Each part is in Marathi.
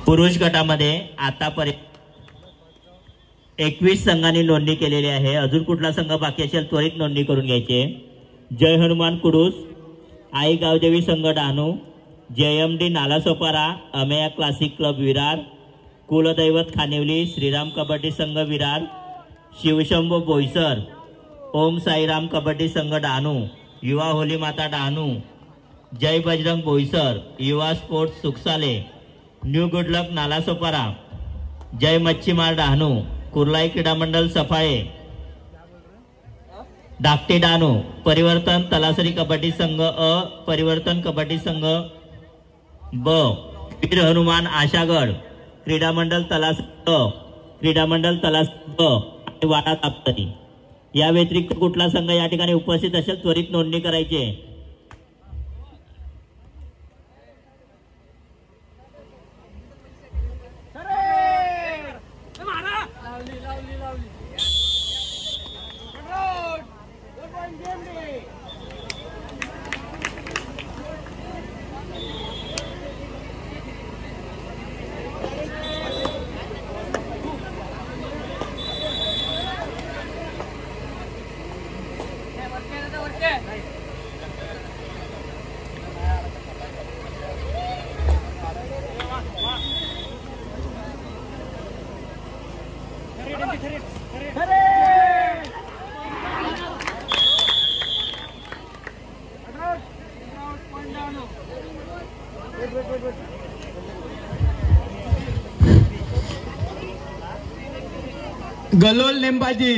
पुरुष गटामध्ये आतापर्यंत 21 संघांनी नोंदणी केलेली आहे। अजून कुठला संघ बाकी असेल त्वरित नोंदणी करून घ्यायची। जय हनुमान कुडूस, आई गावदेवी संघ Dahanu, JMD Nalasopara, Ameya classic club Virar, कुलदैवत खानिवली, श्रीराम कबड्डी संघ विरार, शिवशंभो बोईसर, ओम साईराम कबड्डी संघ डहाणू, युवा होली माता डहाणू, जय बजरंग बोईसर, युवा स्पोर्ट्स सुखसाले, न्यू गुडलक नालासोपारा, जय मच्छीमार डहाणू, कुर्लाई क्रीडा मंडल सफाळे, धाकटी डहाणू, परिवर्तन तलासरी कबड्डी संघ अ, परिवर्तन कबड्डी संघ ब, वीर हनुमान आशागड, क्रीडा मंडल तलास अ, क्रीडा मंडल तलास ब आणि वाडा तापतरी। या व्यतिरिक्त कुठला संघ या ठिकाणी उपस्थित असेल त्वरित नोंदणी करायची आहे। गलोल नेमबाजी,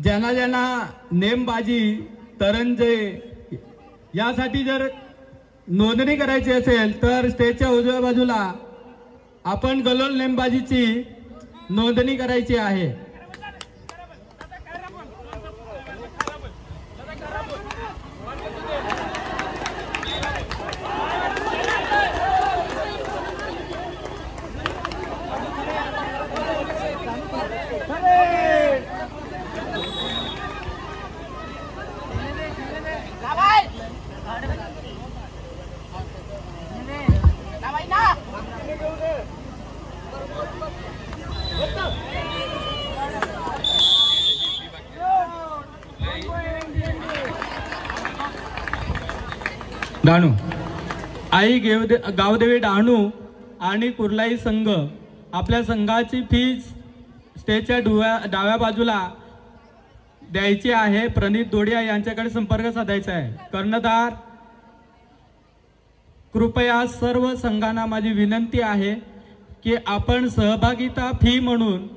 ज्यांना ज्यांना नेमबाजी तरंजे यासाठी जर नोंदणी करायची असेल तर स्टेजच्या उजव्या बाजूला आपण गलोल नेमबाजीची नोंदणी करायची आहे। डहाणू, आई गावदेवी डहाणू आणि कुर्लाई संघ आपल्या संघाची फीज स्टेजच्या डाव्या बाजूला द्यायची आहे। प्रणित दोडिया यांच्याकडे संपर्क साधायचा आहे। कर्णधार, कृपया सर्व संघांना माझी विनंती आहे की आपण सहभागिता फी म्हणून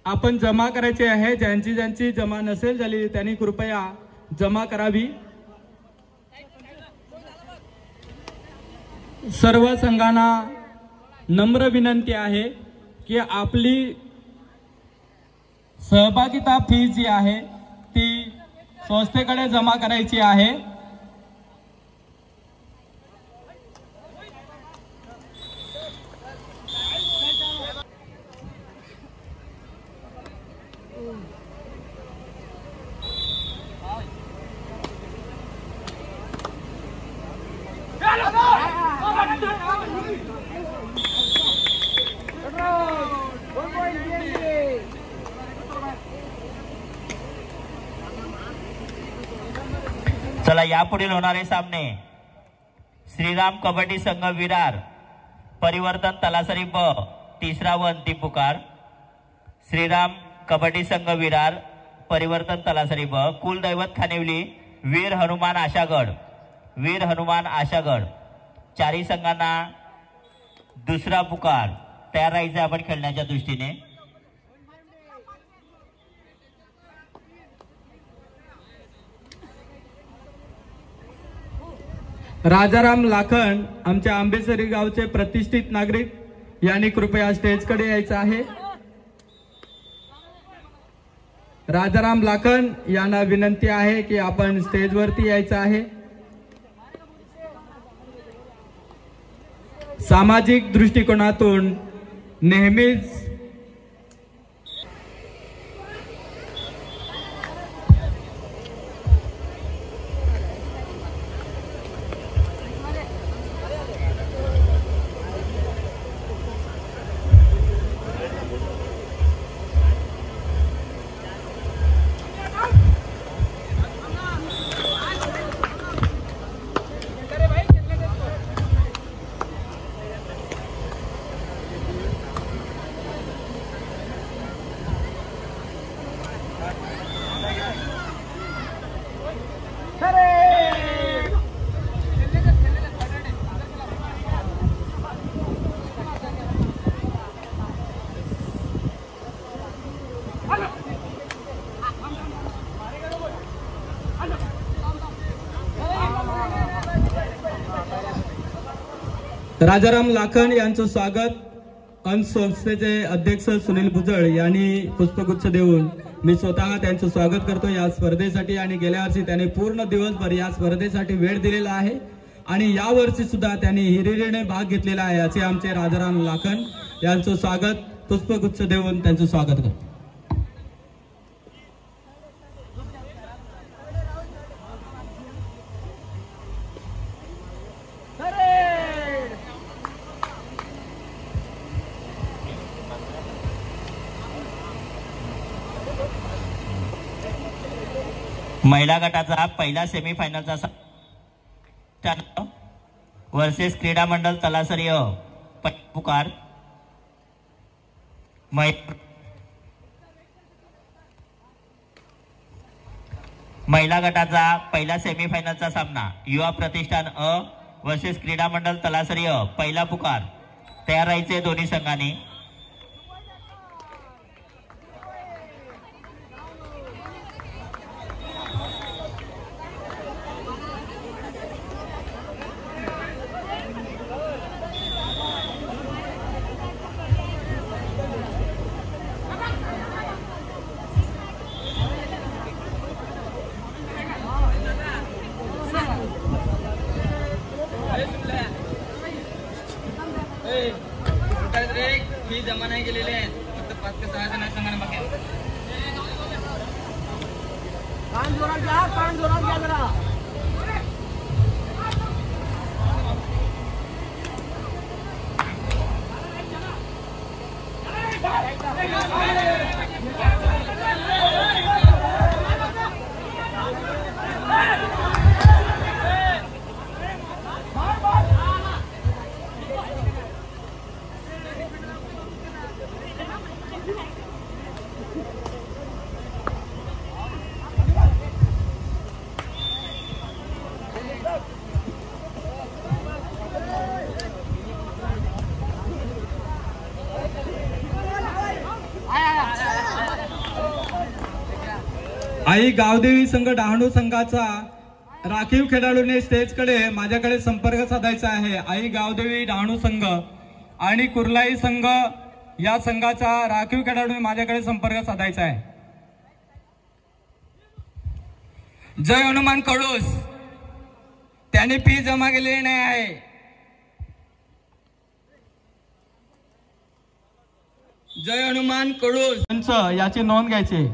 आपण जमा करायची आहे। ज्यांची ज्यांची जमा नसेल झाली त्यांनी कृपया जमा करावी। सर्व संघांना नम्र विनंती आहे की आपली सहभागिता फी जी आहे ती संस्थेकडे जमा करायची आहे। चला यापुढील होणारे सामने श्रीराम कबड्डी संघ विरार, परिवर्तन तलासरी ब, तिसरा व अंतिम पुकार। श्रीराम कबड्डी संघ विरार, परिवर्तन तलासरी ब, कुलदैवत खानिवली, वीर हनुमान आशागड, वीर हनुमान आशागड। चारही संघांना दुसरा पुकार तयार राहायचं आपण खेळण्याच्या दृष्टीने। राजाराम लाखन आमच्या आंबेसरी गावचे प्रतिष्ठित नागरिक यांनी कृपया स्टेजकडे यायचं आहे। राजाराम लाखन यांना विनंती आहे की आपण स्टेजवरती यायचं आहे। सामाजिक दृष्टिकोनातून नेहमीच राजाराम लाखन यांचं स्वागत अंश संस्थेचे अध्यक्ष सुनील भुजळ यांनी पुष्पगुच्छ देऊन मी स्वतः त्यांचं स्वागत करतो या स्पर्धेसाठी। आणि गेल्या वर्षी त्यांनी पूर्ण दिवसभर या स्पर्धेसाठी वेळ दिलेला आहे आणि या वर्षी सुद्धा त्यांनी हिरिरीने भाग घेतलेला आहे। असे आमचे राजाराम लाखन यांचं स्वागत पुष्पगुच्छ देऊन त्यांचं स्वागत करतो। महिला गटाचा पहिला सेमीफायनलचा वर्सेस क्रीडा मंडळ तलासरी पुकार। महिला गटाचा पहिला सेमीफायनलचा सामना युवा प्रतिष्ठान वर्सेस क्रीडा मंडळ तलासरी पहिला पुकार। तयार राहायचे दोन्ही संघांनी। जमा नाही गेलेले आहेत, फक्त 5 ते 6 जण संघाने बाकी आहेत। कान जोरात घ्या जरा। आई गावदेवी संघ डहाणू संघाचा राखीव खेळाडूने स्टेजकडे माझ्याकडे संपर्क साधायचा आहे। आई गावदेवी डहाणू संघ आणि कुर्लाई संघ या संघाचा राखीव खेळाडूने माझ्याकडे संपर्क साधायचा आहे। जय हनुमान कडूस त्याने फी जमा केलेली नाही आहे। जय हनुमान कडूस याची नोंद घ्यायची।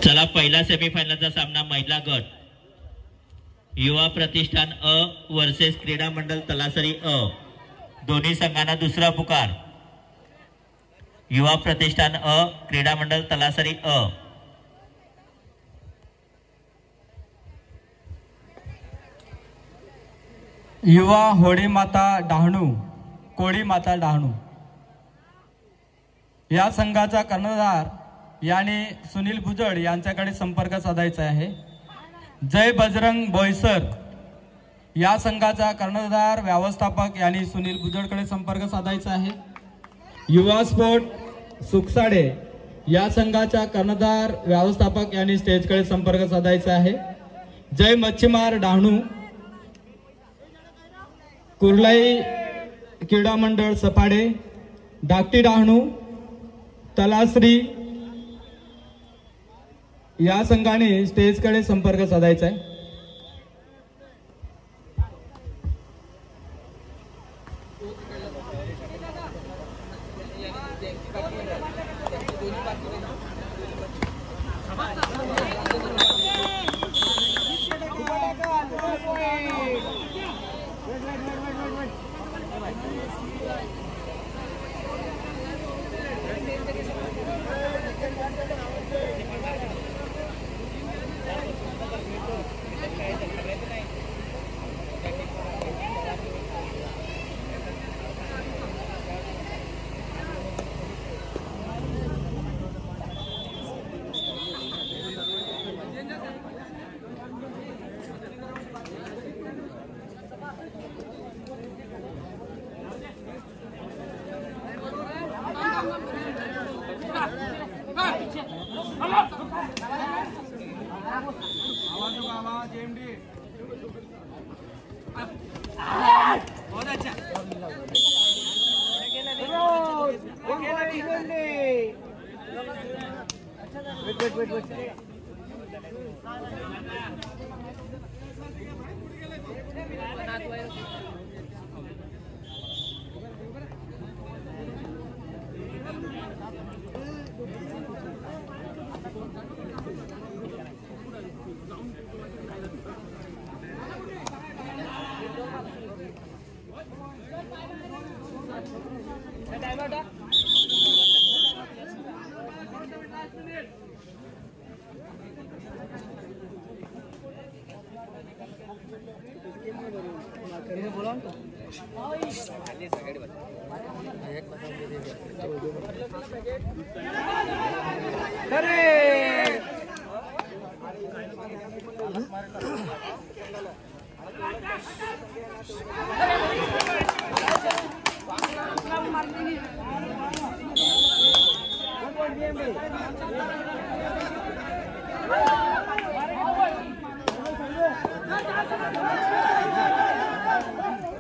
चला, पहिला सेमीफायनलचा सामना महिला गट युवा प्रतिष्ठान अ वर्सेस क्रीडा मंडळ तलासरी अ. दोन्ही संघांना दुसरा पुकार. युवा प्रतिष्ठान अ, क्रीडा मंडळ तलासरी अ. युवा होळी माता डहाणू, कोळी माता डहाणू या संघाचा कर्णधार याने सुनील भुजळ यांच्याकडे संपर्क साधायचा आहे. जय बजरंग बोईसर या संघाचा कर्णधार व्यवस्थापक यांनी सुनील भुजळकडे संपर्क साधायचा आहे. युवा स्पोर्ट सुखसाडे या संघाचा कर्णधार व्यवस्थापक यांनी स्टेजकडे संपर्क साधायचा आहे. जय मच्छीमार डहाणू, कुर्लाई क्रीडा मंडळ सफाडे, धाकटी डहाणू, तलासरी या संघाने स्टेजकडे संपर्क साधायचा आहे.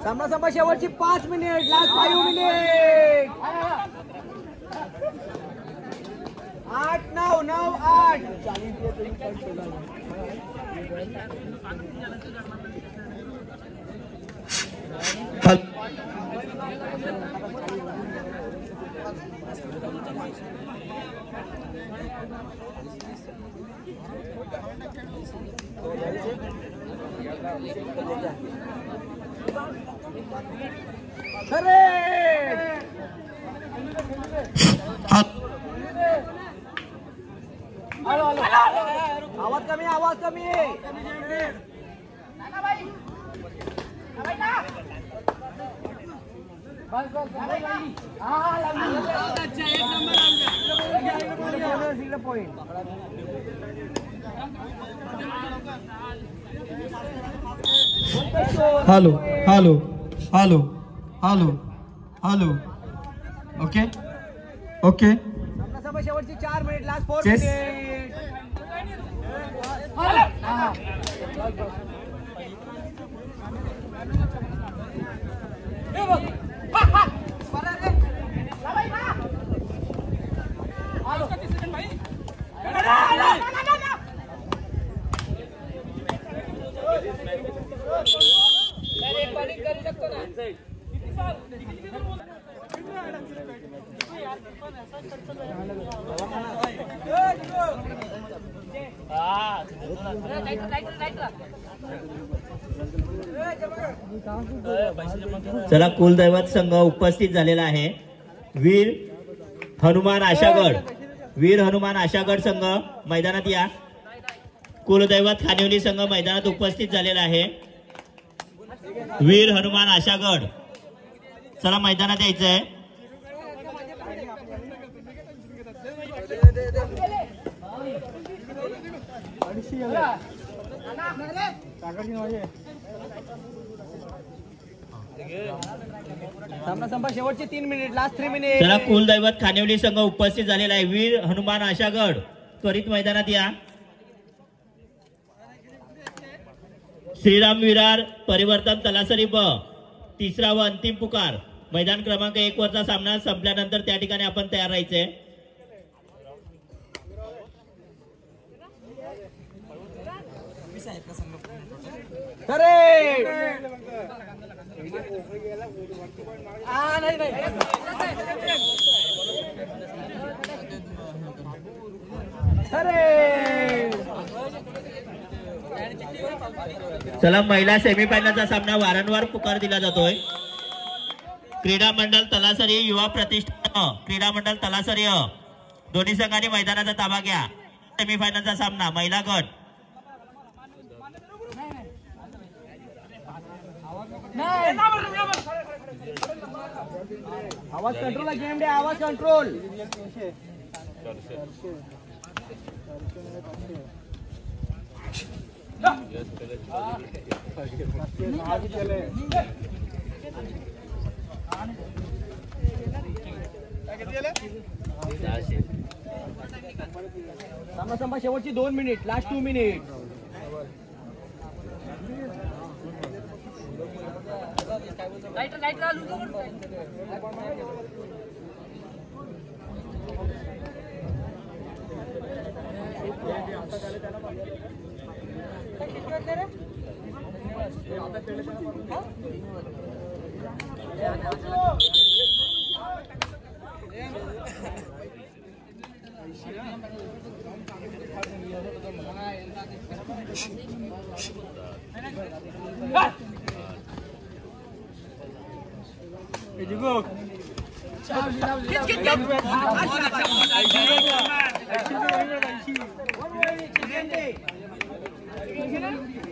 सामना शेवटची 5 मिनिट, लास्ट 5 मिनिट. 8-9-9-8. आवाज कमी, आवाज कमी. Hello hello hello hello hello. Okay okay. शेवटची 4 मिनिट, लास्ट 4 Yes. मिनिट. चला कुलदैवत संघ उपस्थित झालेला आहे. वीर हनुमान आशागड संघ मैदानात या. कुलदैवत खानिवली संघ मैदानात उपस्थित झालेला आहे. वीर हनुमान आशागड चला मैदानात यायचंय. शेवटचे 3 मिनिट, लास्ट 3 मिनिट. चला कुलदैवत खानिवली संघ उपस्थित झालेला आहे. वीर हनुमान आशागड त्वरित मैदानात या. श्रीराम विरार परिवर्तन तलासरी ब तिसरा व अंतिम पुकार. मैदान क्रमांक 1 वरचा सामना संपल्यानंतर त्या ठिकाणी आपण तयार राहायचे. चला महिला सेमीफायनलचा सामना वारंवार पुकार दिला जातोय. क्रीडा मंडळ तलासरी युवा प्रतिष्ठान क्रीडा मंडळ तलासरी दोन्ही संघांनी मैदानाचा ताबा घ्या. सेमीफायनलचा सामना महिला गट. आवाज कंट्रोल, गेम डे आवाज कंट्रोल. सामना शेवटची 2 मिनिट, लास्ट 2 मिनिट.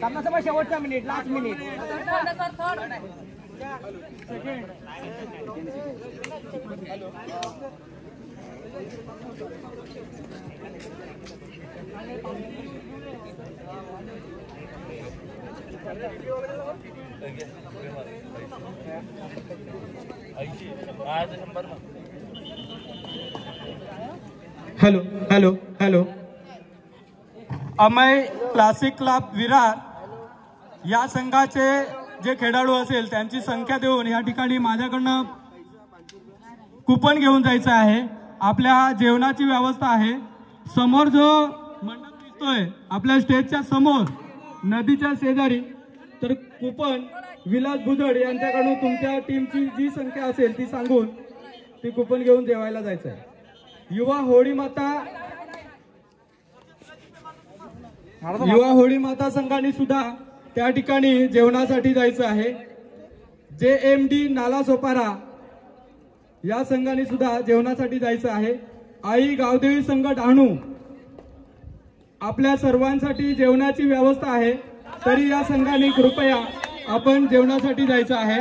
सामना शेवटचा minute, last minute. Hello hello hello. Amay classic club Virar या संघाचे जे खेळाडू असेल त्यांची संख्या देऊन या ठिकाणी माझ्याकडनं कुपन घेऊन जायचं आहे. आपल्या जेवणाची व्यवस्था आहे. समोर जो मंडप दिसतोय आपल्या स्टेजच्या समोर नदीच्या शेजारी, तर कुपन विलास भुजड यांच्याकडून तुमच्या टीमची जी संख्या असेल ती सांगून ती कुपन घेऊन जेवायला जायचं आहे. युवा होळी माता संघाने सुद्धा त्या ठिकाणी जेवणासाठी जायचं आहे. JMD नाला सोपारा या संघाने सुद्धा जेवणासाठी जायचं आहे. आई गावदेवी संघ डहाणू आपल्या सर्वांसाठी जेवणाची व्यवस्था आहे, तरी या संघाने कृपया आपण जेवणासाठी जायचं आहे.